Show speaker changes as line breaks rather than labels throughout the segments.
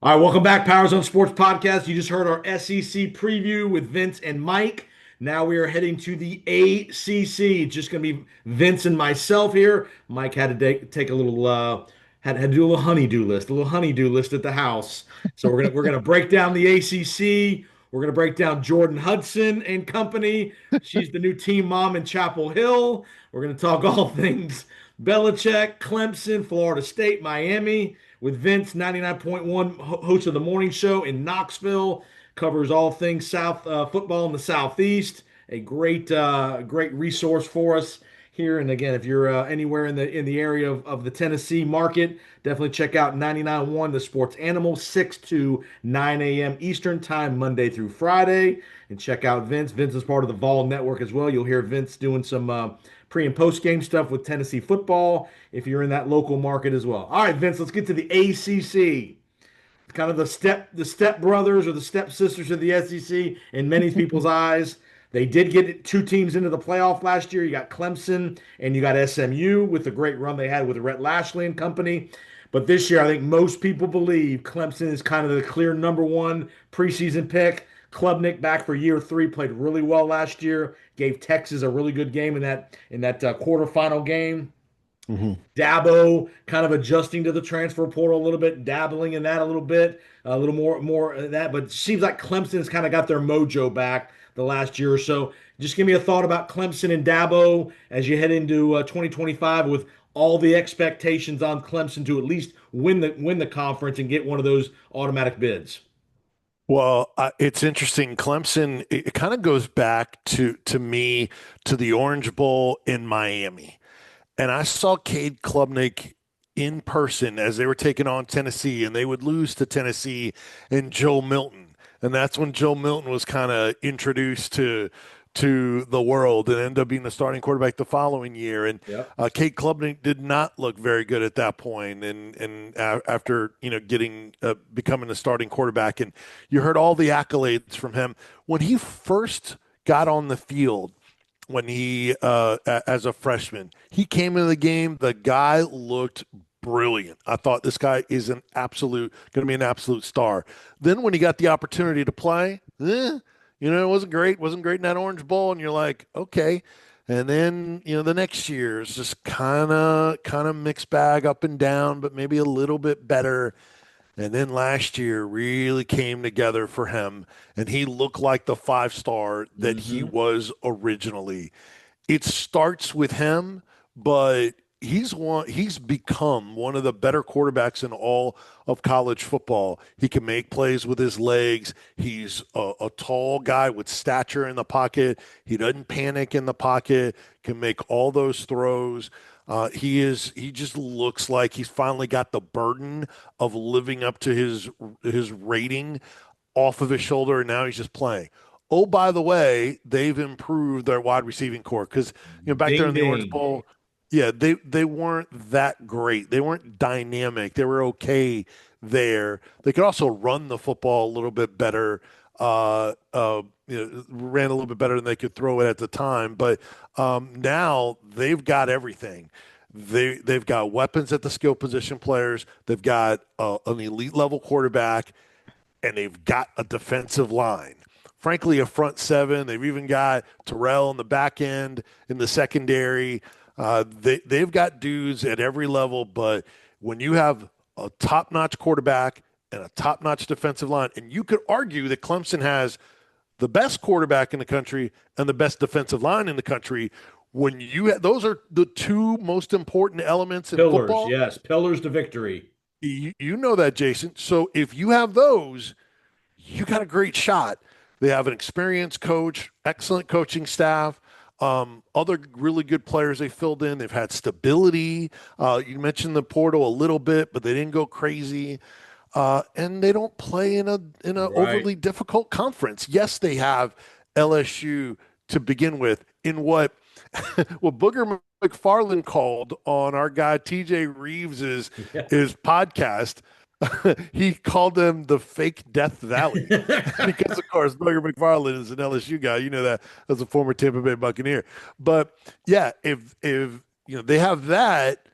All right, welcome back, Powers on Sports Podcast. You just heard our SEC preview with Vince and Mike. Now we are heading to the ACC. It's just going to be Vince and myself here. Mike had to take a little had to do a little honeydew list at the house. So we're gonna break down the ACC. We're gonna break down Jordan Hudson and company. She's the new team mom in Chapel Hill. We're gonna talk all things Belichick, Clemson, Florida State, Miami with Vince, 99.1 host of the morning show in Knoxville, covers all things South football in the Southeast. A great resource for us here. And again, if you're anywhere in the area of the Tennessee market, definitely check out 99.1 The Sports Animal, 6 to 9 a.m. Eastern Time, Monday through Friday. And check out Vince. Vince is part of the Vol Network as well. You'll hear Vince doing some pre and post game stuff with Tennessee football if you're in that local market as well. All right, Vince, let's get to the ACC. Kind of the step brothers or the step sisters of the SEC in many people's eyes. They did get two teams into the playoff last year. You got Clemson and you got SMU with the great run they had with Rhett Lashley and company. But this year, I think most people believe Clemson is kind of the clear number one preseason pick. Klubnik back for year three, played really well last year. Gave Texas a really good game in that quarterfinal game.
hmm
Dabo kind of adjusting to the transfer portal a little bit, dabbling in that a little bit, a little more of that. But it seems like Clemson's kind of got their mojo back the last year or so. Just give me a thought about Clemson and Dabo as you head into 2025 with all the expectations on Clemson to at least win the conference and get one of those automatic bids.
Well, it's interesting. Clemson, it kind of goes back to me to the Orange Bowl in Miami. And I saw Cade Klubnik in person as they were taking on Tennessee, and they would lose to Tennessee and Joe Milton. And that's when Joe Milton was kind of introduced to the world and ended up being the starting quarterback the following year. And
Yep.
Cade Klubnik did not look very good at that point. And after getting becoming the starting quarterback, and you heard all the accolades from him when he first got on the field. When he, as a freshman, he came into the game. The guy looked brilliant. I thought this guy is going to be an absolute star. Then when he got the opportunity to play, it wasn't great in that Orange Bowl, and you're like, okay. And then the next year is just kind of mixed bag, up and down, but maybe a little bit better. And then last year really came together for him, and he looked like the five-star that he
Hmm.
was originally. It starts with him, but he's become one of the better quarterbacks in all of college football. He can make plays with his legs. He's a tall guy with stature in the pocket. He doesn't panic in the pocket, can make all those throws. He just looks like he's finally got the burden of living up to his rating off of his shoulder, and now he's just playing. Oh, by the way, they've improved their wide receiving core because back there
Ding
in the Orange
ding.
Bowl, yeah, they weren't that great. They weren't dynamic. They were okay there. They could also run the football a little bit better. Ran a little bit better than they could throw it at the time. But now they've got everything. They've got weapons at the skill position players. They've got an elite level quarterback, and they've got a defensive line. Frankly, a front seven. They've even got Terrell in the back end in the secondary. They've got dudes at every level, but when you have a top-notch quarterback and a top-notch defensive line, and you could argue that Clemson has the best quarterback in the country and the best defensive line in the country. Those are the two most important elements in
Pillars,
football.
yes, pillars to victory.
You know that, Jason. So if you have those, you got a great shot. They have an experienced coach, excellent coaching staff, other really good players they filled in. They've had stability. You mentioned the portal a little bit, but they didn't go crazy. And they don't play in a
Right.
overly difficult conference. Yes, they have LSU to begin with in what Booger McFarland called on our guy TJ Reeves's
Yeah.
his podcast. He called them the fake Death Valley because, of course, Booger McFarland is an LSU guy. You know that as a former Tampa Bay Buccaneer. But yeah, if they have that,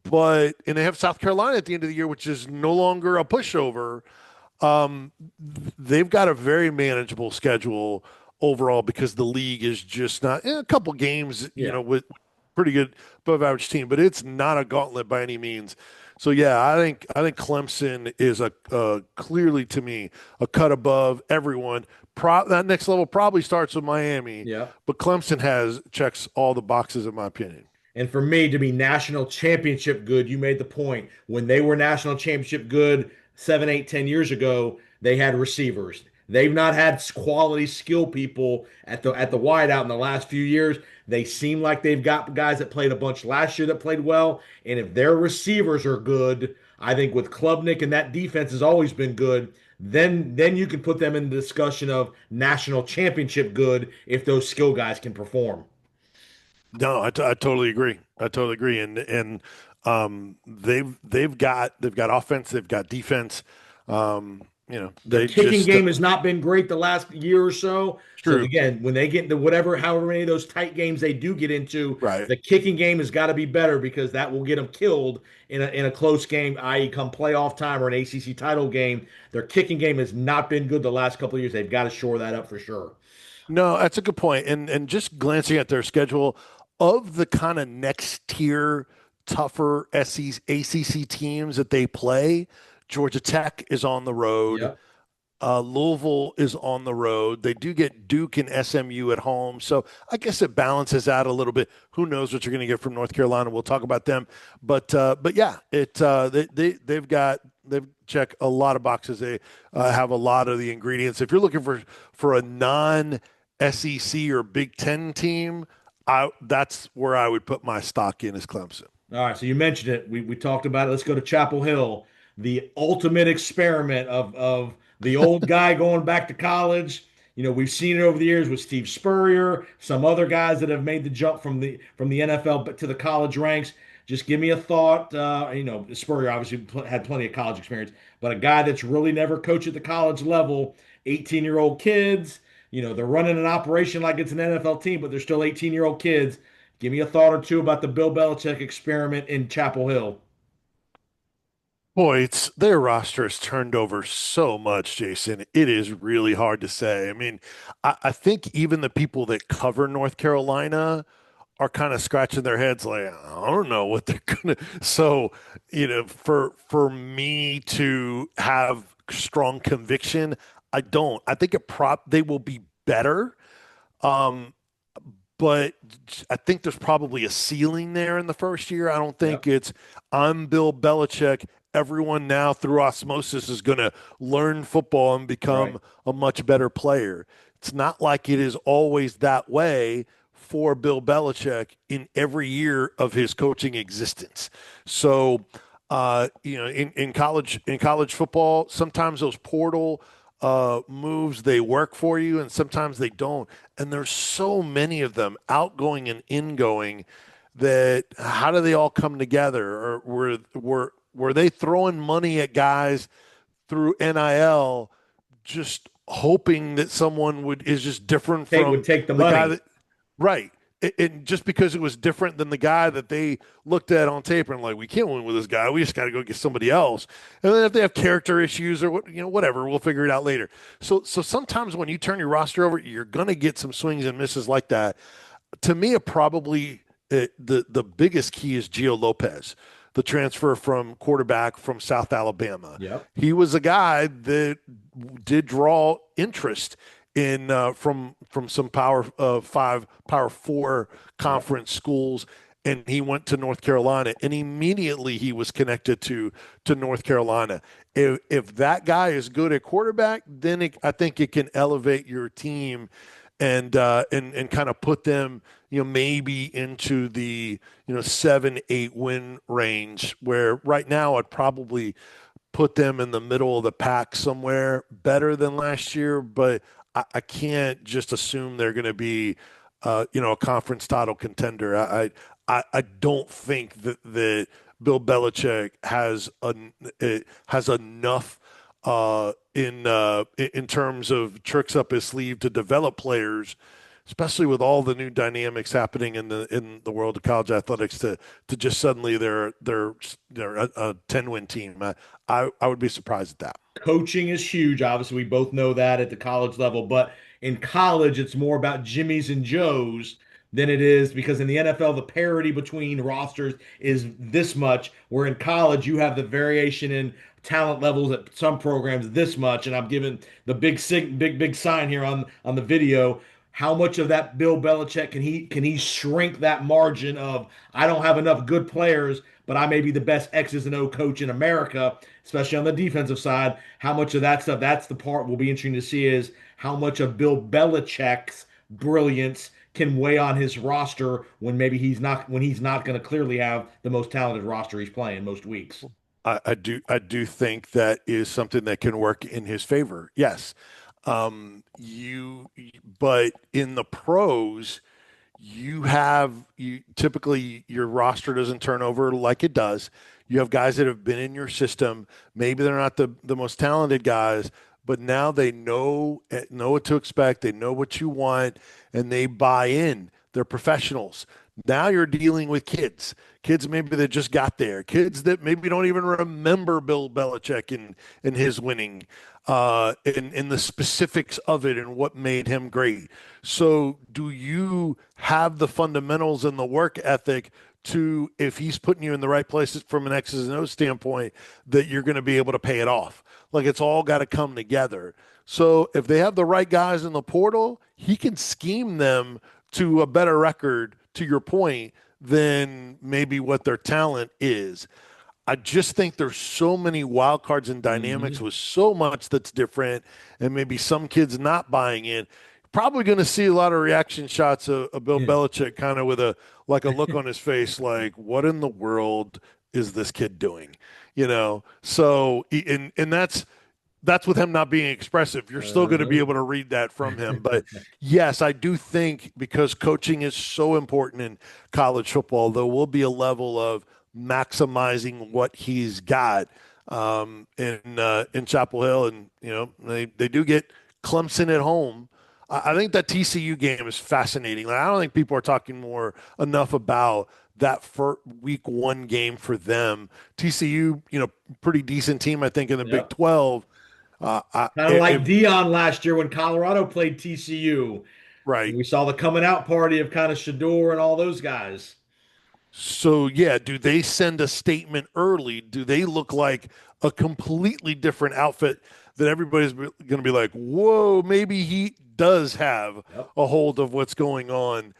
and they have South Carolina at the end of the year, which is no longer a pushover. Um, they've got a very manageable schedule overall because the league is just not a couple games,
Yeah.
with pretty good above average team, but it's not a gauntlet by any means. So yeah, I think Clemson is a clearly to me a cut above everyone. That next level probably starts with Miami,
Yeah.
but Clemson has checks all the boxes in my opinion.
And for me to be national championship good, you made the point. When they were national championship good 7, 8, 10 years ago, they had receivers. They've not had quality skill people at the wideout in the last few years. They seem like they've got guys that played a bunch last year that played well. And if their receivers are good, I think with Klubnik and that defense has always been good, then you can put them in the discussion of national championship good if those skill guys can perform.
No, I totally agree. I totally agree. They've got offense, they've got defense.
Their
They
kicking
just
game has not been great the last year or so. So
true.
again, when they get into whatever, however many of those tight games they do get into,
Right.
the kicking game has got to be better because that will get them killed in a close game, i.e., come playoff time or an ACC title game. Their kicking game has not been good the last couple of years. They've got to shore that up for sure.
No, that's a good point. And just glancing at their schedule of the kind of next tier tougher SEC ACC teams that they play, Georgia Tech is on the road.
Yep.
Louisville is on the road. They do get Duke and SMU at home. So I guess it balances out a little bit. Who knows what you're going to get from North Carolina? We'll talk about them. But yeah, they've checked a lot of boxes. They have a lot of the ingredients. If you're looking for a non SEC or Big Ten team, that's where I would put my stock in is Clemson.
All right, so you mentioned it. We talked about it. Let's go to Chapel Hill, the ultimate experiment of the old guy going back to college. We've seen it over the years with Steve Spurrier, some other guys that have made the jump from the NFL to the college ranks. Just give me a thought. Spurrier obviously had plenty of college experience, but a guy that's really never coached at the college level, 18-year-old kids. They're running an operation like it's an NFL team, but they're still 18-year-old kids. Give me a thought or two about the Bill Belichick experiment in Chapel Hill.
Boy, their roster has turned over so much, Jason. It is really hard to say. I mean, I think even the people that cover North Carolina are kind of scratching their heads like, I don't know what they're gonna. So, for me to have strong conviction, I don't. I think they will be better. Um, but I think there's probably a ceiling there in the first year. I don't think
Yep.
it's I'm Bill Belichick. Everyone now through osmosis is going to learn football and
Right.
become a much better player. It's not like it is always that way for Bill Belichick in every year of his coaching existence. So, in college football, sometimes those portal moves they work for you, and sometimes they don't. And there's so many of them, outgoing and ingoing, that how do they all come together? Or were they throwing money at guys through NIL, just hoping that someone is just different
Tate would
from
take the
the guy
money.
that right? And just because it was different than the guy that they looked at on tape and like, we can't win with this guy. We just got to go get somebody else. And then if they have character issues or whatever, we'll figure it out later. So sometimes when you turn your roster over, you're going to get some swings and misses like that. To me, the biggest key is Gio Lopez, the transfer from quarterback from South Alabama.
Yep.
He was a guy that did draw interest in from some Power 5, Power 4
Yep.
conference schools, and he went to North Carolina, and immediately he was connected to North Carolina. If that guy is good at quarterback, then I think it can elevate your team and kind of put them maybe into the 7-8 win range, where right now I'd probably put them in the middle of the pack somewhere better than last year, but I can't just assume they're going to be, a conference title contender. I don't think that Bill Belichick has enough in terms of tricks up his sleeve to develop players especially with all the new dynamics happening in the world of college athletics, to just suddenly they're a 10-win team. I would be surprised at that.
Coaching is huge. Obviously, we both know that at the college level, but in college, it's more about Jimmys and Joes than it is because in the NFL, the parity between rosters is this much, where in college, you have the variation in talent levels at some programs this much. And I'm giving the big sign here on the video. How much of that Bill Belichick can he shrink that margin of I don't have enough good players, but I may be the best X's and O coach in America, especially on the defensive side. How much of that stuff, that's the part will be interesting to see is how much of Bill Belichick's brilliance can weigh on his roster when he's not going to clearly have the most talented roster he's playing most weeks.
I do think that is something that can work in his favor. Yes. But in the pros, you typically your roster doesn't turn over like it does. You have guys that have been in your system. Maybe they're not the most talented guys, but now they know what to expect. They know what you want, and they buy in. They're professionals. Now you're dealing with kids maybe that just got there, kids that maybe don't even remember Bill Belichick and his winning, in the specifics of it and what made him great. So do you have the fundamentals and the work ethic to, if he's putting you in the right places from an X's and O standpoint, that you're going to be able to pay it off? Like it's all got to come together. So if they have the right guys in the portal, he can scheme them to a better record, to your point, than maybe what their talent is. I just think there's so many wild cards and dynamics with so much that's different, and maybe some kids not buying in. Probably going to see a lot of reaction shots of Bill Belichick kind of with a look on his face, like, what in the world is this kid doing? So and that's with him not being expressive. You're still going to be able to read that from him. But yes, I do think because coaching is so important in college football, there will be a level of maximizing what he's got in Chapel Hill. And, they do get Clemson at home. I think that TCU game is fascinating. I don't think people are talking enough about that for week one game for them. TCU, pretty decent team, I think, in the Big 12.
Kind of like Dion last year when Colorado played TCU.
Right.
We saw the coming out party of kind of Shador and all those guys.
So, yeah, do they send a statement early? Do they look like a completely different outfit that everybody's going to be like, whoa, maybe he does have a hold of what's going on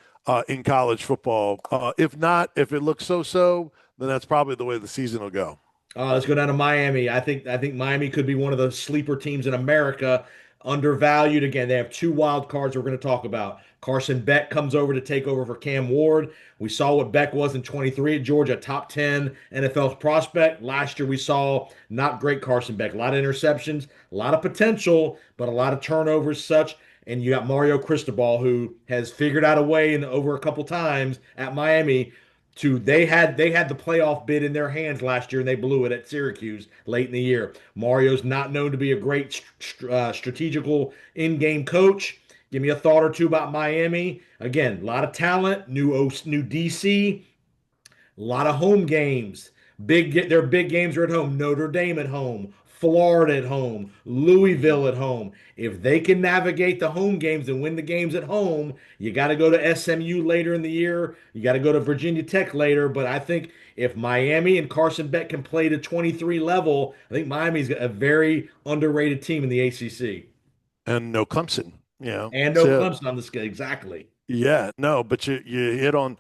in college football? If not, if it looks so-so, then that's probably the way the season will go.
Let's go down to Miami. I think Miami could be one of the sleeper teams in America. Undervalued again. They have two wild cards we're going to talk about. Carson Beck comes over to take over for Cam Ward. We saw what Beck was in 23 at Georgia, top 10 NFL prospect. Last year we saw not great Carson Beck. A lot of interceptions, a lot of potential, but a lot of turnovers such. And you got Mario Cristobal, who has figured out a way over a couple times at Miami they had the playoff bid in their hands last year and they blew it at Syracuse late in the year. Mario's not known to be a great strategical in-game coach. Give me a thought or two about Miami. Again, a lot of talent, new DC, a lot of home games. Their big games are at home. Notre Dame at home, Florida at home, Louisville at home. If they can navigate the home games and win the games at home, you got to go to SMU later in the year. You got to go to Virginia Tech later. But I think if Miami and Carson Beck can play to 23 level, I think Miami's a very underrated team in the ACC.
And no Clemson,
And no Clemson on the schedule. Exactly.
Yeah, no, but you hit on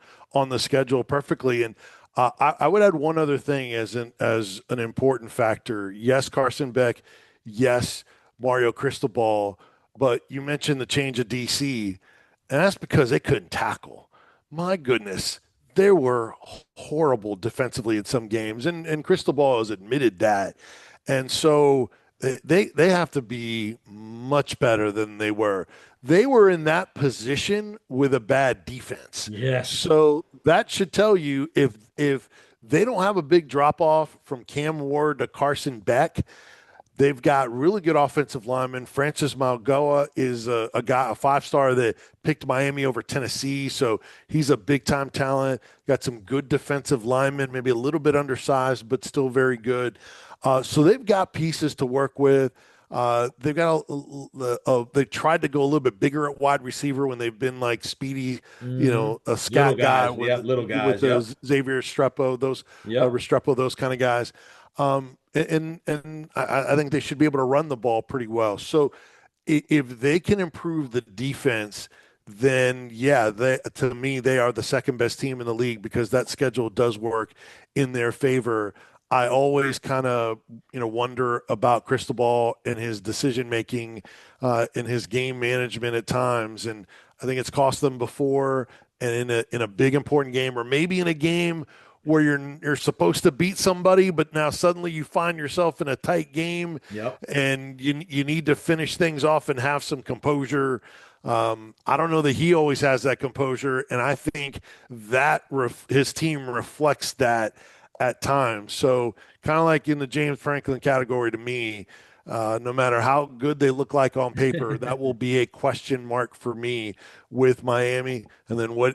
the schedule perfectly. And I would add one other thing as an important factor. Yes, Carson Beck. Yes, Mario Cristobal. But you mentioned the change of DC, and that's because they couldn't tackle. My goodness, they were horrible defensively in some games, and Cristobal has admitted that. And so they have to be much better than they were. They were in that position with a bad defense.
Yes.
So that should tell you if they don't have a big drop off from Cam Ward to Carson Beck, They've got really good offensive linemen. Francis Malgoa is a guy, a 5-star that picked Miami over Tennessee. So he's a big time talent. Got some good defensive linemen, maybe a little bit undersized, but still very good. So they've got pieces to work with. They've got they tried to go a little bit bigger at wide receiver when they've been like speedy,
Hmm.
a
Little
scat guy
guys. Yep. Little
with
guys. Yep.
those Xavier Restrepo,
Yep.
Restrepo, those kind of guys. And I think they should be able to run the ball pretty well. So if they can improve the defense, then yeah, to me they are the second best team in the league because that schedule does work in their favor. I always kind of wonder about Cristobal and his decision making, and his game management at times, and I think it's cost them before. And in a big important game, or maybe in a game where you're supposed to beat somebody, but now suddenly you find yourself in a tight game,
Yep.
and you need to finish things off and have some composure. I don't know that he always has that composure, and I think that his team reflects that at times. So kind of like in the James Franklin category to me, no matter how good they look like on paper, that will be a question mark for me with Miami. And then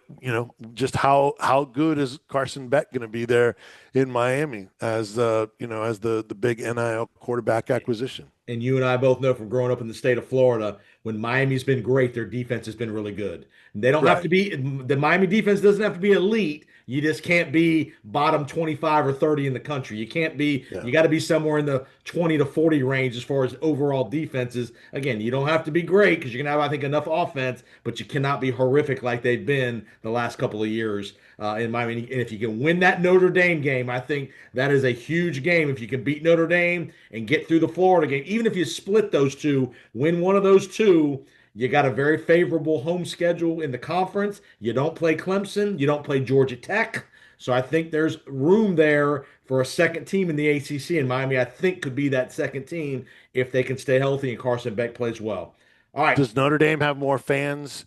just how good is Carson Beck going to be there in Miami as as the big NIL quarterback acquisition?
And you and I both know from growing up in the state of Florida, when Miami's been great, their defense has been really good. They don't have to
Right.
be, the Miami defense doesn't have to be elite. You just can't be bottom 25 or 30 in the country. You can't be,
Yeah.
you got to be somewhere in the 20 to 40 range as far as overall defenses. Again, you don't have to be great because you can have, I think, enough offense, but you cannot be horrific like they've been the last couple of years in Miami. And if you can win that Notre Dame game, I think that is a huge game. If you can beat Notre Dame and get through the Florida game, even if you split those two, win one of those two, you got a very favorable home schedule in the conference. You don't play Clemson, you don't play Georgia Tech. So I think there's room there for a second team in the ACC, and Miami, I think, could be that second team if they can stay healthy and Carson Beck plays well. All right.
Does Notre Dame have more fans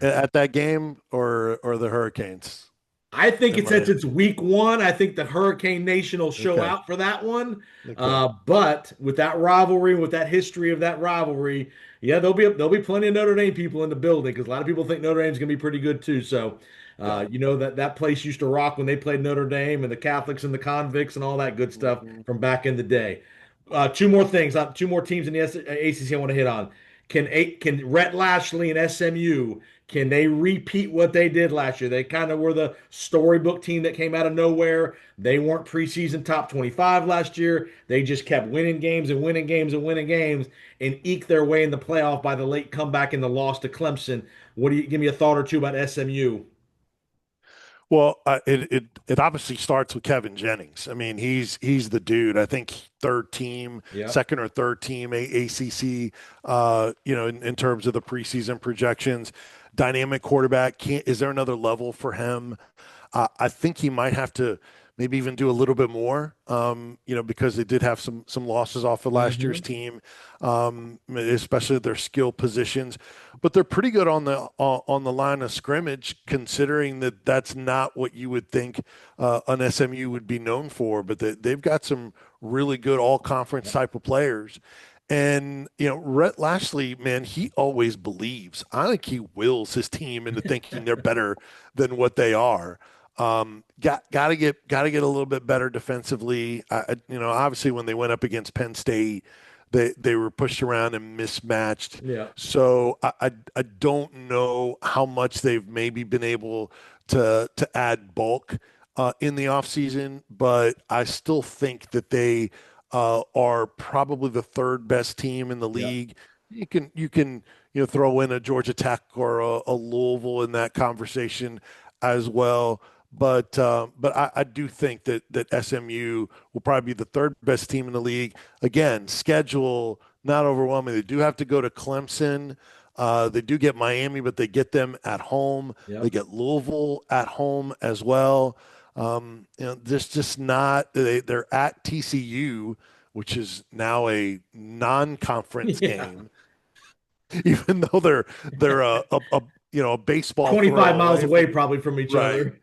at that game, or the Hurricanes
I think
in
it since
Miami?
it's week one, I think the Hurricane Nation will show
Okay.
out for that one.
Okay.
But with that rivalry, with that history of that rivalry, yeah, there'll be plenty of Notre Dame people in the building because a lot of people think Notre Dame's gonna be pretty good too. So,
Yeah.
that place used to rock when they played Notre Dame and the Catholics and the convicts and all that good stuff
Mhm.
from back in the day. Two more things, two more teams in the ACC I want to hit on. Can Rhett Lashley and SMU, can they repeat what they did last year? They kind of were the storybook team that came out of nowhere. They weren't preseason top 25 last year. They just kept winning games and winning games and winning games and eked their way in the playoff by the late comeback and the loss to Clemson. What do you give me a thought or two about SMU?
Well, it obviously starts with Kevin Jennings. I mean, he's the dude. I think third team,
Yeah.
second or third team ACC. In terms of the preseason projections, dynamic quarterback. Is there another level for him? I think he might have to maybe even do a little bit more, because they did have some losses off of last year's
Hmm.
team, especially their skill positions. But they're pretty good on the line of scrimmage, considering that that's not what you would think an SMU would be known for. But they've got some really good all conference type of players. And Rhett Lashley, man, he always believes. I think he wills his team into thinking they're better than what they are. Got to get a little bit better defensively. Obviously when they went up against Penn State, they were pushed around and mismatched.
Yeah.
So I don't know how much they've maybe been able to add bulk in the offseason, but I still think that they are probably the third best team in the
Yeah.
league. You can throw in a Georgia Tech or a Louisville in that conversation as well. But I do think that SMU will probably be the third best team in the league. Again, schedule not overwhelming. They do have to go to Clemson. They do get Miami, but they get them at home.
Yeah.
They get Louisville at home as well. There's just not. They're at TCU, which is now a non-conference
Yeah.
game, even though they're a baseball
25
throw
miles
away
away
from
probably from each
right.
other.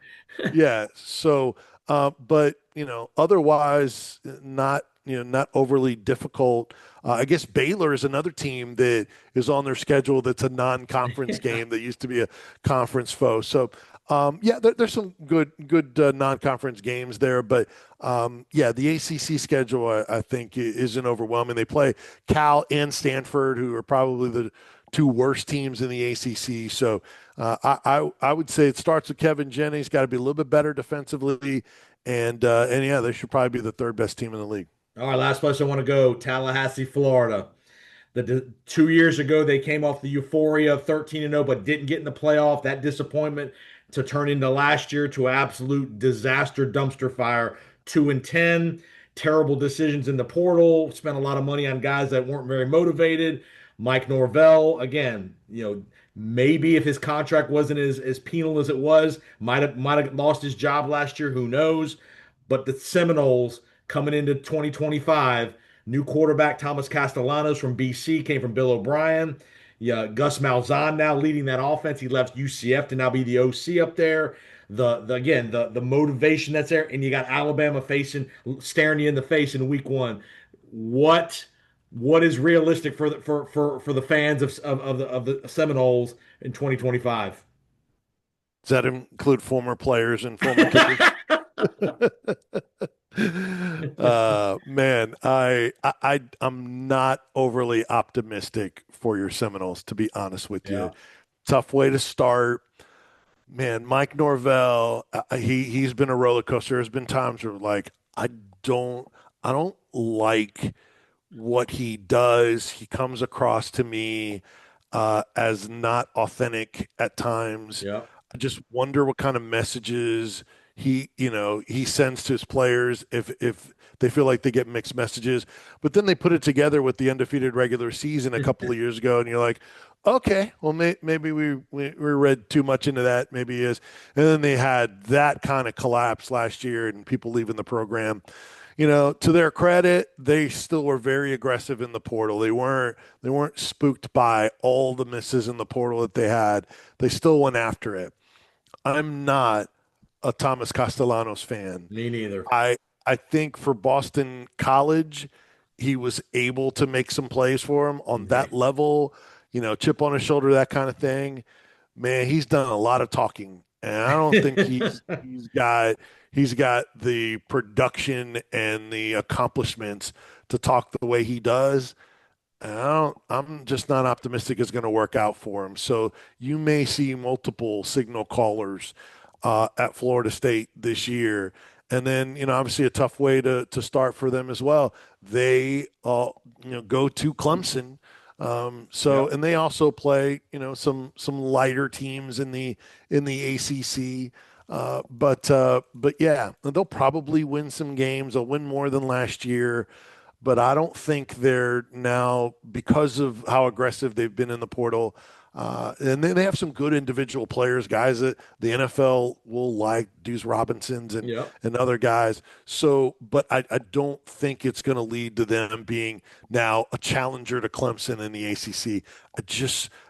Yeah. So, but otherwise, not not overly difficult. I guess Baylor is another team that is on their schedule that's a non-conference
Yeah.
game that used to be a conference foe. So yeah, there's some good non-conference games there, but yeah, the ACC schedule I think isn't overwhelming. They play Cal and Stanford, who are probably the two worst teams in the ACC. So I would say it starts with Kevin Jennings. Got to be a little bit better defensively, and yeah, they should probably be the third best team in the league.
All right, last place I want to go, Tallahassee, Florida. 2 years ago, they came off the euphoria of 13-0, but didn't get in the playoff. That disappointment to turn into last year to absolute disaster dumpster fire. 2-10, terrible decisions in the portal. Spent a lot of money on guys that weren't very motivated. Mike Norvell, again, maybe if his contract wasn't as penal as it was, might have lost his job last year. Who knows? But the Seminoles coming into 2025. New quarterback Thomas Castellanos from BC came from Bill O'Brien. Yeah, Gus Malzahn now leading that offense. He left UCF to now be the OC up there. The motivation that's there, and you got Alabama staring you in the face in week one. What what is realistic for the fans of the Seminoles in 2025?
Does that include former players and former kickers? Man, I'm not overly optimistic for your Seminoles, to be honest with you.
Yeah.
Tough way to start. Man, Mike Norvell, he's been a roller coaster. There's been times where like don't I don't like what he does. He comes across to me as not authentic at times.
Yeah.
I just wonder what kind of messages he sends to his players if they feel like they get mixed messages. But then they put it together with the undefeated regular season a couple of years ago, and you're like, okay, well maybe we read too much into that. Maybe he is. And then they had that kind of collapse last year, and people leaving the program. To their credit, they still were very aggressive in the portal. They weren't spooked by all the misses in the portal that they had. They still went after it. I'm not a Thomas Castellanos fan.
Me neither.
I think for Boston College, he was able to make some plays for him on that level, chip on his shoulder, that kind of thing. Man, he's done a lot of talking, and I don't think he's got the production and the accomplishments to talk the way he does. I'm just not optimistic it's going to work out for him. So you may see multiple signal callers at Florida State this year. And then, obviously a tough way to start for them as well. They, go to Clemson.
Yep.
And they also play, some lighter teams in the ACC. But yeah, they'll probably win some games. They'll win more than last year, but I don't think they're now, because of how aggressive they've been in the portal. And then they have some good individual players, guys that the NFL will like, Deuce Robinsons and
Yep.
and other guys. So, but I don't think it's going to lead to them being now a challenger to Clemson in the ACC.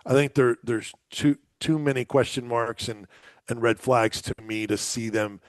I think there's too many question marks and red flags to me to see them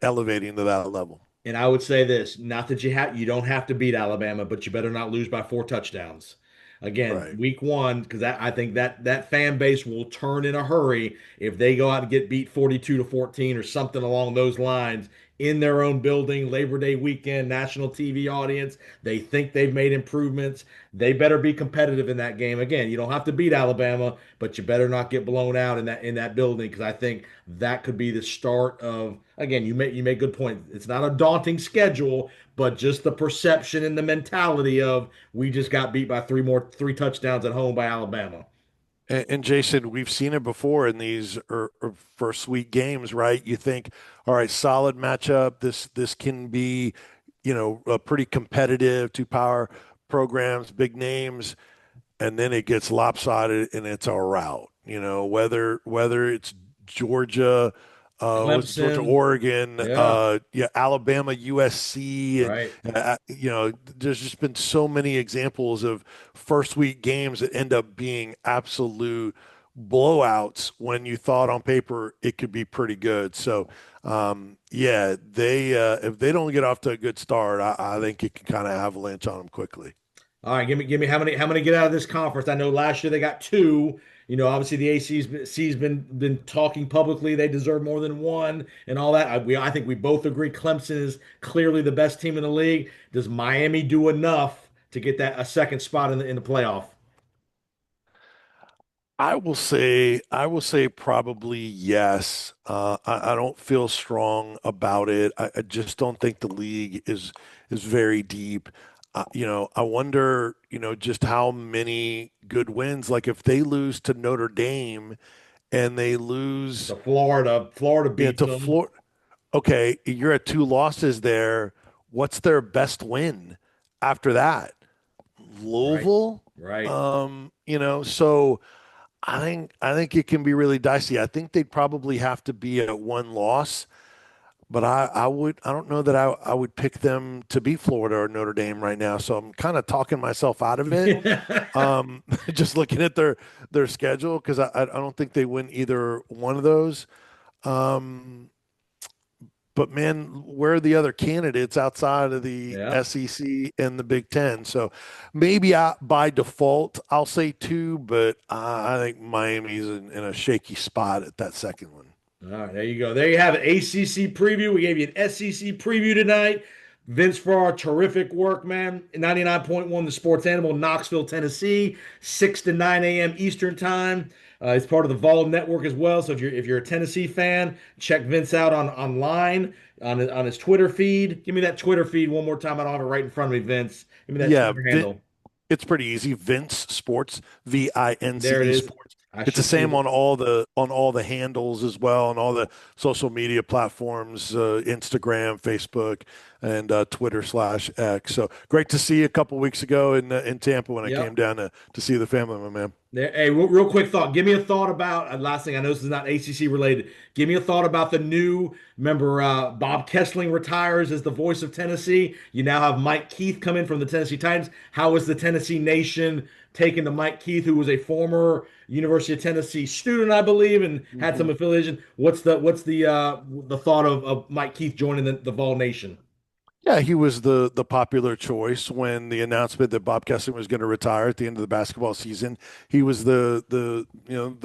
elevating to that level.
And I would say this, not that you don't have to beat Alabama, but you better not lose by 4 touchdowns. Again,
Right.
week one, because I think that fan base will turn in a hurry if they go out and get beat 42-14 or something along those lines in their own building, Labor Day weekend, national TV audience. They think they've made improvements. They better be competitive in that game. Again, you don't have to beat Alabama, but you better not get blown out in that building, because I think that could be the start of, again, you make good point. It's not a daunting schedule, but just the perception and the mentality of, we just got beat by three touchdowns at home by Alabama.
And Jason, we've seen it before in these first week games, right? You think, all right, solid matchup. This can be, a pretty competitive, two power programs, big names, and then it gets lopsided and it's a rout. Whether it's Georgia, was it Georgia,
Clemson,
Oregon,
yeah,
yeah, Alabama, USC, and
right.
there's just been so many examples of first week games that end up being absolute blowouts when you thought on paper it could be pretty good. So, yeah, they if they don't get off to a good start, I think it can kind of avalanche on them quickly.
All right, give me how many get out of this conference? I know last year they got two. Obviously the ACC's been talking publicly. They deserve more than one and all that. I think we both agree Clemson is clearly the best team in the league. Does Miami do enough to get that a second spot in the playoff?
I will say probably yes. I don't feel strong about it. I just don't think the league is very deep. I wonder, just how many good wins. Like if they lose to Notre Dame and they lose,
To Florida beats
to
them.
Florida. Okay, you're at two losses there. What's their best win after that?
Right,
Louisville.
right.
So I think it can be really dicey. I think they'd probably have to be at one loss, but I don't know that I would pick them to beat Florida or Notre Dame right now. So I'm kind of talking myself out of it. Just looking at their schedule because I don't think they win either one of those. Um, but man, where are the other candidates outside of the
Yeah.
SEC and the Big Ten? So maybe by default, I'll say two, but I think Miami's in a shaky spot at that second one.
All right, there you go. There you have it. ACC preview. We gave you an SEC preview tonight. Vince Farrar, terrific work, man. 99.1 The Sports Animal, Knoxville, Tennessee, 6 to 9 a.m. Eastern Time. It's part of the Vol Network as well. So if you're a Tennessee fan, check Vince out online on his Twitter feed. Give me that Twitter feed one more time. I don't have it right in front of me, Vince. Give me that
Yeah,
Twitter handle.
it's pretty easy. Vince Sports,
There it
VINCE
is.
Sports.
I
It's the
should be
same
able.
on all the handles as well, on all the social media platforms, Instagram, Facebook, and Twitter/X. So great to see you a couple weeks ago in Tampa when I came
Yep.
down to see the family, my man.
Hey, real quick thought. Give me a thought about last thing. I know this is not ACC related. Give me a thought about the new. Remember, Bob Kessling retires as the voice of Tennessee. You now have Mike Keith come in from the Tennessee Titans. How is the Tennessee Nation taking to Mike Keith, who was a former University of Tennessee student, I believe, and had some
Mhm.
affiliation? What's the thought of Mike Keith joining the Vol Nation?
Yeah, he was the popular choice when the announcement that Bob Kessling was going to retire at the end of the basketball season. He was the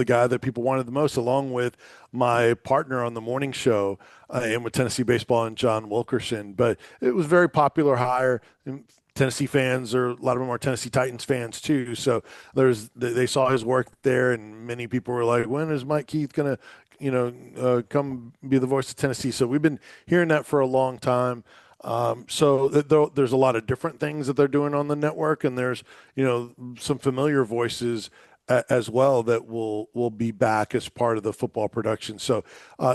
guy that people wanted the most, along with my partner on the morning show, and with Tennessee baseball and John Wilkerson. But it was a very popular hire. And Tennessee fans, or a lot of them are Tennessee Titans fans too. So they saw his work there, and many people were like, "When is Mike Keith going to?" Come be the voice of Tennessee. So we've been hearing that for a long time. So there's a lot of different things that they're doing on the network, and there's some familiar voices as well that will be back as part of the football production. So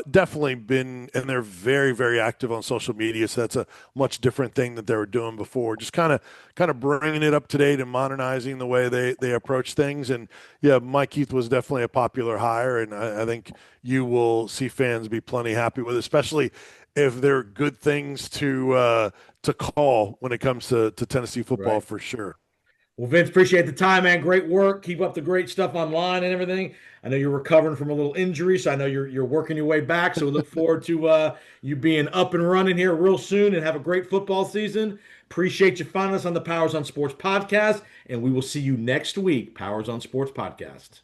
definitely been, and they're very very active on social media. So that's a much different thing that they were doing before. Just kind of bringing it up to date and modernizing the way they approach things. And yeah, Mike Keith was definitely a popular hire, and I think you will see fans be plenty happy with it, especially if there are good things to call when it comes to Tennessee football
Right.
for sure.
Well, Vince, appreciate the time, man. Great work. Keep up the great stuff online and everything. I know you're recovering from a little injury, so I know you're working your way back. So we look forward to you being up and running here real soon and have a great football season. Appreciate you finding us on the Powers on Sports podcast, and we will see you next week. Powers on Sports podcast.